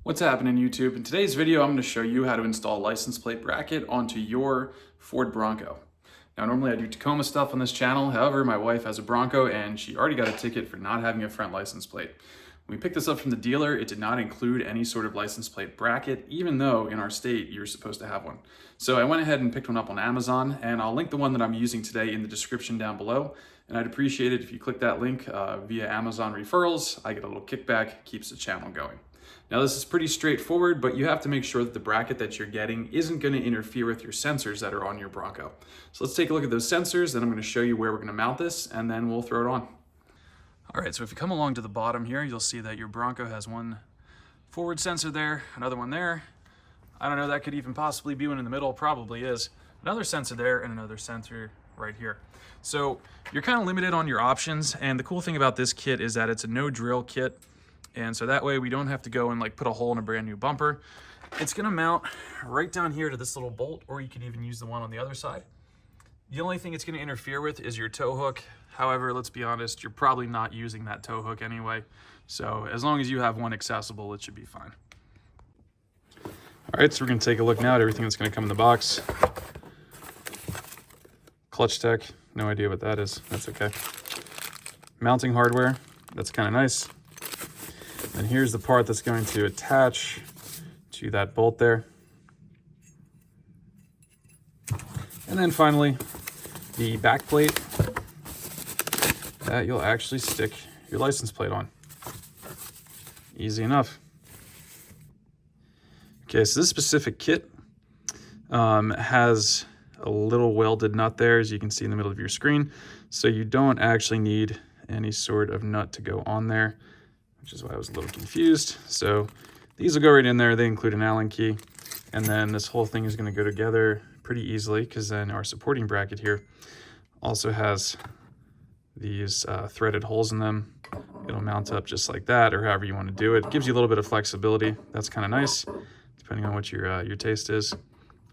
What's happening, YouTube? In today's video, I'm going to show you how to install a license plate bracket onto your Ford Bronco. Now, normally I do Tacoma stuff on this channel. However, my wife has a Bronco and she already got a ticket for not having a front license plate. When we picked this up from the dealer, it did not include any sort of license plate bracket, even though in our state, you're supposed to have one. So I went ahead and picked one up on Amazon, and I'll link the one that I'm using today in the description down below. And I'd appreciate it if you click that link via Amazon referrals. I get a little kickback, keeps the channel going. Now this is pretty straightforward, but you have to make sure that the bracket that you're getting isn't going to interfere with your sensors that are on your Bronco. So let's take a look at those sensors, then I'm going to show you where we're going to mount this, and then we'll throw it on. All right, so if you come along to the bottom here, you'll see that your Bronco has one forward sensor there, another one there. I don't know, that could even possibly be one in the middle, probably is. Another sensor there and another sensor right here. So you're kind of limited on your options, and the cool thing about this kit is that it's a no drill kit. And so that way we don't have to go and put a hole in a brand new bumper. It's gonna mount right down here to this little bolt, or you could even use the one on the other side. The only thing it's gonna interfere with is your tow hook. However, let's be honest, you're probably not using that tow hook anyway. So as long as you have one accessible, it should be fine. All right, so we're gonna take a look now at everything that's gonna come in the box. Clutch tech, no idea what that is, that's okay. Mounting hardware, that's kind of nice. And here's the part that's going to attach to that bolt there. And then finally, the back plate that you'll actually stick your license plate on. Easy enough. Okay, so this specific kit has a little welded nut there, as you can see in the middle of your screen. So you don't actually need any sort of nut to go on there, which is why I was a little confused. So these will go right in there. They include an Allen key. And then this whole thing is going to go together pretty easily, because then our supporting bracket here also has these threaded holes in them. It'll mount up just like that, or however you want to do it. It gives you a little bit of flexibility. That's kind of nice, depending on what your taste is.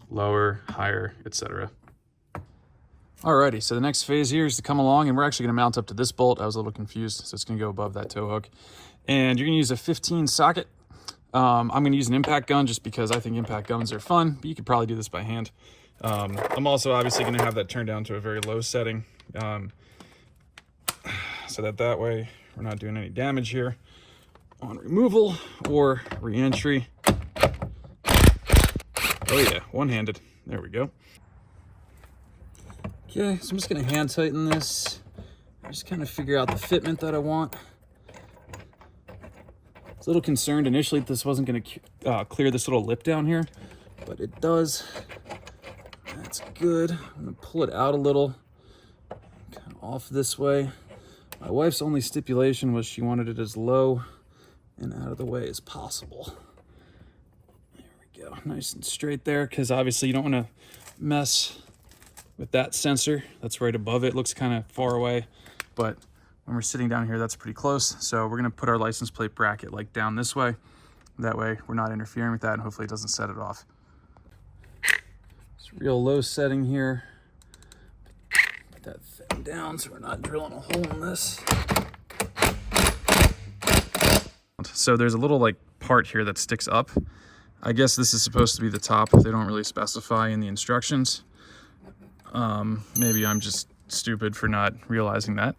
Lower, higher, etc. Alrighty, so the next phase here is to come along, and we're actually going to mount up to this bolt. I was a little confused, so it's going to go above that tow hook. And you're going to use a 15 socket. I'm going to use an impact gun just because I think impact guns are fun, but you could probably do this by hand. I'm also obviously going to have that turned down to a very low setting, so that way we're not doing any damage here on removal or re-entry. Oh yeah, one-handed. There we go. Okay, so I'm just going to hand tighten this. Just kind of figure out the fitment that I want. I was a little concerned initially that this wasn't going to clear this little lip down here, but it does. That's good. I'm going to pull it out a little, kind of off this way. My wife's only stipulation was she wanted it as low and out of the way as possible. There we go, nice and straight there, because obviously you don't want to mess with that sensor that's right above it. Looks kind of far away, but when we're sitting down here, that's pretty close. So we're gonna put our license plate bracket down this way. That way we're not interfering with that, and hopefully it doesn't set it off. It's a real low setting here. Put that thing down so we're not drilling a hole in this. So there's a little part here that sticks up. I guess this is supposed to be the top. They don't really specify in the instructions. Maybe I'm just stupid for not realizing that.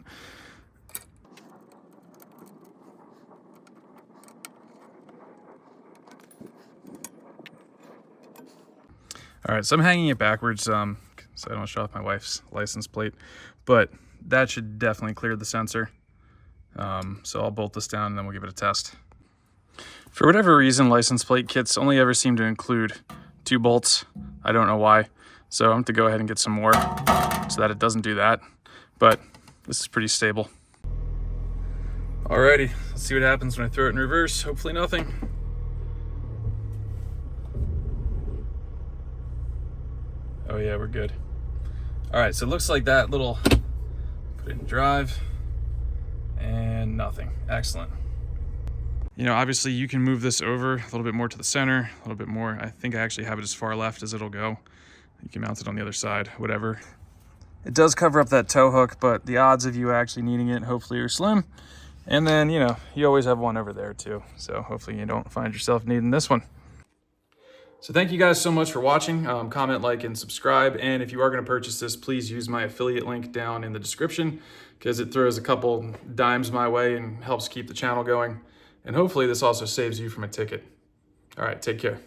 All right, so I'm hanging it backwards so I don't show off my wife's license plate, but that should definitely clear the sensor. So I'll bolt this down and then we'll give it a test. For whatever reason, license plate kits only ever seem to include 2 bolts. I don't know why. So I'm going to go ahead and get some more so that it doesn't do that. But this is pretty stable. Alrighty, let's see what happens when I throw it in reverse. Hopefully nothing. Oh yeah, we're good. Alright, so it looks like that little, put it in drive, and nothing. Excellent. You know, obviously you can move this over a little bit more to the center, a little bit more. I think I actually have it as far left as it'll go. You can mount it on the other side, whatever. It does cover up that tow hook, but the odds of you actually needing it hopefully are slim. And then, you know, you always have one over there too. So hopefully you don't find yourself needing this one. So thank you guys so much for watching. Comment, like, and subscribe. And if you are going to purchase this, please use my affiliate link down in the description because it throws a couple dimes my way and helps keep the channel going. And hopefully this also saves you from a ticket. All right, take care.